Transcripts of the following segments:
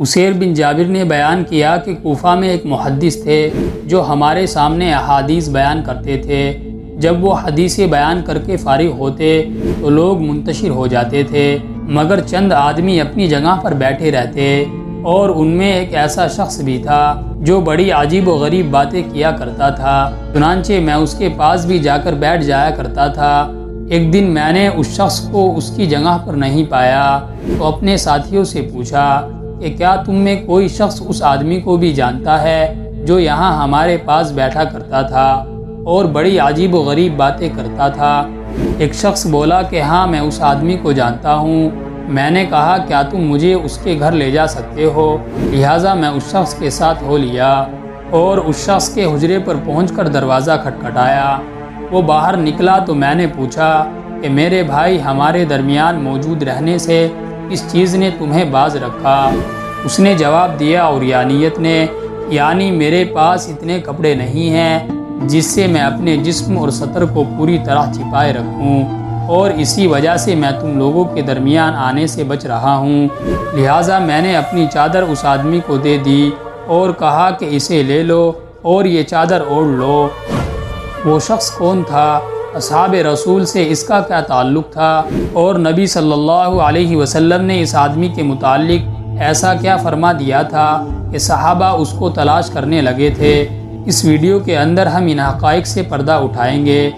اسیر بن جابر نے بیان کیا کہ کوفہ میں ایک محدث تھے جو ہمارے سامنے احادیث بیان کرتے تھے۔ جب وہ حدیثیں بیان کر کے فارغ ہوتے تو لوگ منتشر ہو جاتے تھے، مگر چند آدمی اپنی جگہ پر بیٹھے رہتے، اور ان میں ایک ایسا شخص بھی تھا جو بڑی عجیب و غریب باتیں کیا کرتا تھا۔ چنانچہ میں اس کے پاس بھی جا کر بیٹھ جایا کرتا تھا۔ ایک دن میں نے اس شخص کو اس کی جگہ پر نہیں پایا تو اپنے ساتھیوں سے پوچھا کہ کیا تم میں کوئی شخص اس آدمی کو بھی جانتا ہے جو یہاں ہمارے پاس بیٹھا کرتا تھا اور بڑی عجیب و غریب باتیں کرتا تھا؟ ایک شخص بولا کہ ہاں، میں اس آدمی کو جانتا ہوں۔ میں نے کہا کیا تم مجھے اس کے گھر لے جا سکتے ہو؟ لہٰذا میں اس شخص کے ساتھ ہو لیا اور اس شخص کے حجرے پر پہنچ کر دروازہ کھٹکھٹایا۔ وہ باہر نکلا تو میں نے پوچھا کہ میرے بھائی، ہمارے درمیان موجود رہنے سے اس چیز نے تمہیں باز رکھا؟ اس نے جواب دیا، اور یعنی میرے پاس اتنے کپڑے نہیں ہیں جس سے میں اپنے جسم اور سطر کو پوری طرح چھپائے رکھوں، اور اسی وجہ سے میں تم لوگوں کے درمیان آنے سے بچ رہا ہوں۔ لہٰذا میں نے اپنی چادر اس آدمی کو دے دی اور کہا کہ اسے لے لو اور یہ چادر اوڑھ لو۔ وہ شخص کون تھا؟ اصحاب رسول سے اس کا کیا تعلق تھا؟ اور نبی صلی اللہ علیہ وسلم نے اس آدمی کے متعلق ایسا کیا فرما دیا تھا کہ صحابہ اس کو تلاش کرنے لگے تھے؟ اس ویڈیو کے اندر ہم ان حقائق سے پردہ اٹھائیں گے۔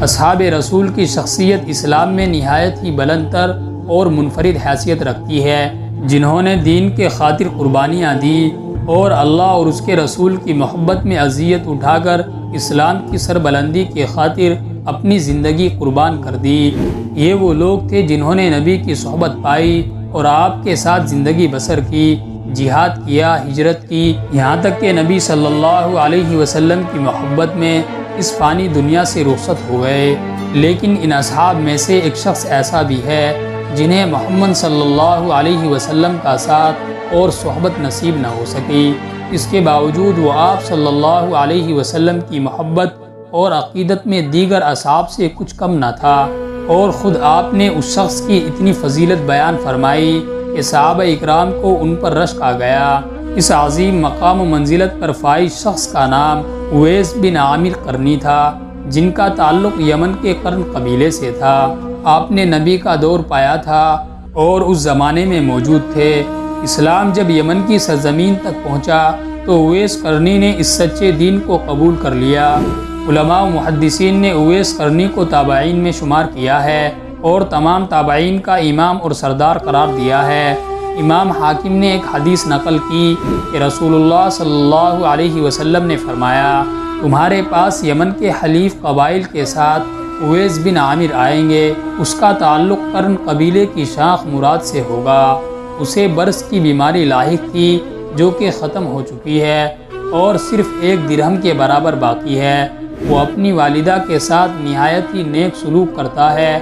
اصحاب رسول کی شخصیت اسلام میں نہایت ہی بلند تر اور منفرد حیثیت رکھتی ہے، جنہوں نے دین کے خاطر قربانیاں دی اور اللہ اور اس کے رسول کی محبت میں اذیت اٹھا کر اسلام کی سربلندی کی خاطر اپنی زندگی قربان کر دی۔ یہ وہ لوگ تھے جنہوں نے نبی کی صحبت پائی اور آپ کے ساتھ زندگی بسر کی، جہاد کیا، ہجرت کی، یہاں تک کہ نبی صلی اللہ علیہ وسلم کی محبت میں اس فانی دنیا سے رخصت ہو گئے۔ لیکن ان اصحاب میں سے ایک شخص ایسا بھی ہے جنہیں محمد صلی اللہ علیہ وسلم کا ساتھ اور صحبت نصیب نہ ہو سکی۔ اس کے باوجود وہ آپ صلی اللہ علیہ وسلم کی محبت اور عقیدت میں دیگر اصحاب سے کچھ کم نہ تھا، اور خود آپ نے اس شخص کی اتنی فضیلت بیان فرمائی کہ صحابہ اکرام کو ان پر رشک آ گیا۔ اس عظیم مقام و منزلت پر فائز شخص کا نام اویس بن عامر قرنی تھا، جن کا تعلق یمن کے قرن قبیلے سے تھا۔ آپ نے نبی کا دور پایا تھا اور اس زمانے میں موجود تھے۔ اسلام جب یمن کی سرزمین تک پہنچا تو اویس قرنی نے اس سچے دین کو قبول کر لیا۔ علماء و محدثین نے اویس قرنی کو تابعین میں شمار کیا ہے اور تمام تابعین کا امام اور سردار قرار دیا ہے۔ امام حاکم نے ایک حدیث نقل کی کہ رسول اللہ صلی اللہ علیہ وسلم نے فرمایا، تمہارے پاس یمن کے حلیف قبائل کے ساتھ اویس بن عامر آئیں گے، اس کا تعلق قرن قبیلے کی شاخ مراد سے ہوگا۔ اسے برص کی بیماری لاحق تھی جو کہ ختم ہو چکی ہے اور صرف 1 درہم کے برابر باقی ہے۔ وہ اپنی والدہ کے ساتھ نہایت ہی نیک سلوک کرتا ہے،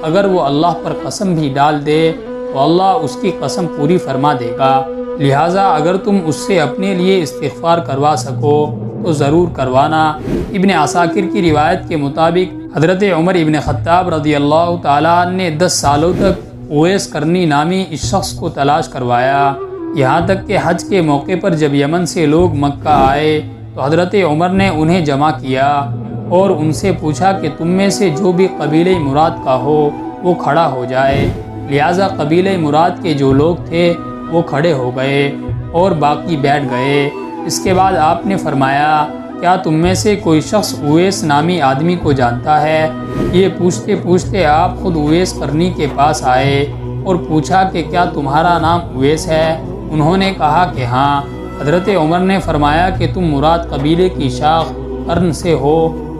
اگر وہ اللہ پر قسم بھی ڈال دے تو اللہ اس کی قسم پوری فرما دے گا، لہٰذا اگر تم اس سے اپنے لیے استغفار کروا سکو تو ضرور کروانا۔ ابن عساکر کی روایت کے مطابق حضرت عمر ابن خطاب رضی اللہ تعالیٰ عنہ نے 10 سالوں تک اویس قرنی نامی اس شخص کو تلاش کروایا، یہاں تک کہ حج کے موقع پر جب یمن سے لوگ مکہ آئے تو حضرت عمر نے انہیں جمع کیا اور ان سے پوچھا کہ تم میں سے جو بھی قبیلہ مراد کا ہو وہ کھڑا ہو جائے۔ لہٰذا قبیلہ مراد کے جو لوگ تھے وہ کھڑے ہو گئے اور باقی بیٹھ گئے۔ اس کے بعد آپ نے فرمایا، کیا تم میں سے کوئی شخص اویس نامی آدمی کو جانتا ہے؟ یہ پوچھتے پوچھتے آپ خود اویس قرنی کے پاس آئے اور پوچھا کہ کیا تمہارا نام اویس ہے؟ انہوں نے کہا کہ ہاں۔ حضرت عمر نے فرمایا کہ تم مراد قبیلے کی شاخ قرن سے ہو؟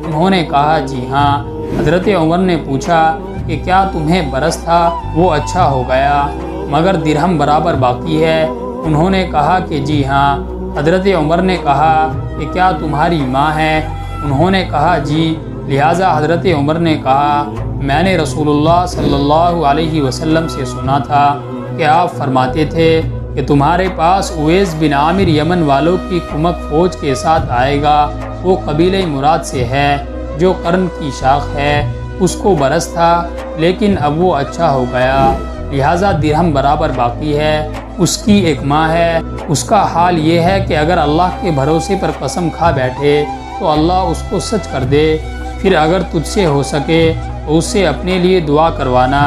انہوں نے کہا جی ہاں۔ حضرت عمر نے پوچھا کہ کیا تمہیں برس تھا؟ وہ اچھا ہو گیا مگر درہم برابر باقی ہے؟ انہوں نے کہا کہ جی ہاں۔ حضرت عمر نے کہا کہ کیا تمہاری ماں ہے؟ انہوں نے کہا جی۔ لہٰذا حضرت عمر نے کہا، میں نے رسول اللہ صلی اللہ علیہ وسلم سے سنا تھا کہ آپ فرماتے تھے کہ تمہارے پاس اویس بن عامر یمن والوں کی کمک فوج کے ساتھ آئے گا، وہ قبیلہ مراد سے ہے جو قرن کی شاخ ہے۔ اس کو برس تھا لیکن اب وہ اچھا ہو گیا۔ لہٰذا درہم برابر باقی ہے، اس کی ایک ماں ہے۔ اس کا حال یہ ہے کہ اگر اللہ کے بھروسے پر قسم کھا بیٹھے تو اللہ اس کو سچ کر دے، پھر اگر تجھ سے ہو سکے تو اس سے اپنے لیے دعا کروانا۔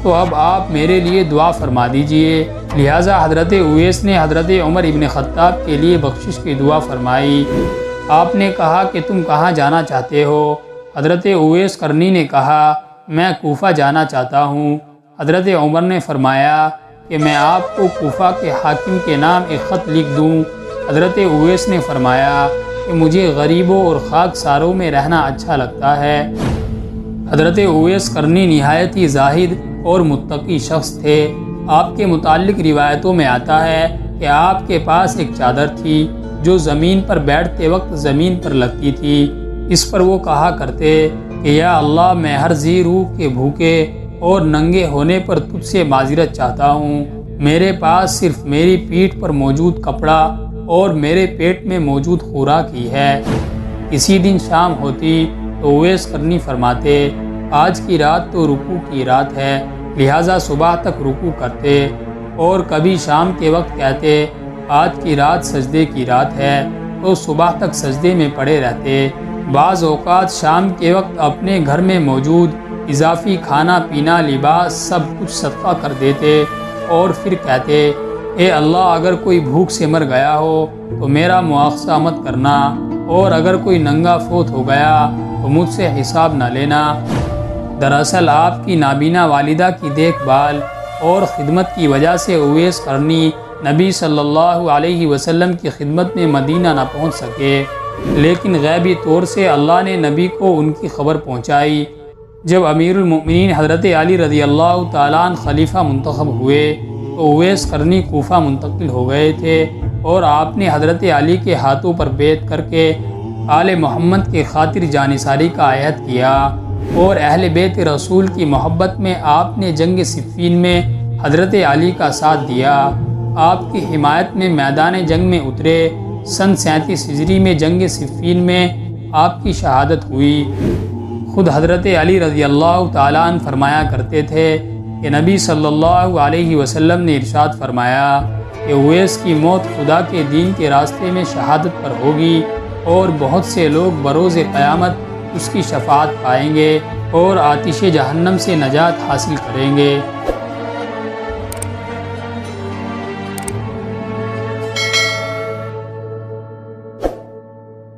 تو اب آپ میرے لیے دعا فرما دیجئے۔ لہٰذا حضرت اویس نے حضرت عمر ابن خطاب کے لیے بخشش کی دعا فرمائی۔ آپ نے کہا کہ تم کہاں جانا چاہتے ہو؟ حضرت اویس قرنی نے کہا میں کوفہ جانا چاہتا ہوں۔ حضرت عمر نے فرمایا کہ میں آپ کو کوفہ کے حاکم کے نام ایک خط لکھ دوں۔ حضرت اویس نے فرمایا کہ مجھے غریبوں اور خاک ساروں میں رہنا اچھا لگتا ہے۔ حضرت اویس قرنی نہایت ہی زاہد اور متقی شخص تھے۔ آپ کے متعلق روایتوں میں آتا ہے کہ آپ کے پاس ایک چادر تھی جو زمین پر بیٹھتے وقت زمین پر لگتی تھی۔ اس پر وہ کہا کرتے کہ یا اللہ، میں ہر ذی روح کے بھوکے اور ننگے ہونے پر تجھ سے معذرت چاہتا ہوں۔ میرے پاس صرف میری پیٹھ پر موجود کپڑا اور میرے پیٹ میں موجود خوراک ہی ہے۔ کسی دن شام ہوتی تو اویس قرنی فرماتے آج کی رات تو رکوع کی رات ہے، لہٰذا صبح تک رکوع کرتے، اور کبھی شام کے وقت کہتے آج کی رات سجدے کی رات ہے، تو صبح تک سجدے میں پڑے رہتے۔ بعض اوقات شام کے وقت اپنے گھر میں موجود اضافی کھانا پینا لباس سب کچھ صدقہ کر دیتے اور پھر کہتے اے اللہ، اگر کوئی بھوک سے مر گیا ہو تو میرا مواخذہ مت کرنا، اور اگر کوئی ننگا فوت ہو گیا تو مجھ سے حساب نہ لینا۔ دراصل آپ کی نابینا والدہ کی دیکھ بھال اور خدمت کی وجہ سے اویس قرنی نبی صلی اللہ علیہ وسلم کی خدمت میں مدینہ نہ پہنچ سکے، لیکن غیبی طور سے اللہ نے نبی کو ان کی خبر پہنچائی۔ جب امیر المؤمنین حضرت علی رضی اللہ تعالیٰ عنہ خلیفہ منتخب ہوئے تو اویس قرنی کوفہ منتقل ہو گئے تھے، اور آپ نے حضرت علی کے ہاتھوں پر بیعت کر کے آل محمد کے خاطر جانثاری کا عہد کیا، اور اہل بیت رسول کی محبت میں آپ نے جنگ صفین میں حضرت علی کا ساتھ دیا۔ آپ کی حمایت میں میدان جنگ میں اترے۔ سن 37 ہجری میں جنگ صفین میں آپ کی شہادت ہوئی۔ خود حضرت علی رضی اللہ تعالیٰ عنہ فرمایا کرتے تھے کہ نبی صلی اللہ علیہ وسلم نے ارشاد فرمایا کہ اویس کی موت خدا کے دین کے راستے میں شہادت پر ہوگی، اور بہت سے لوگ بروز قیامت اس کی شفاعت پائیں گے اور آتش جہنم سے نجات حاصل کریں گے۔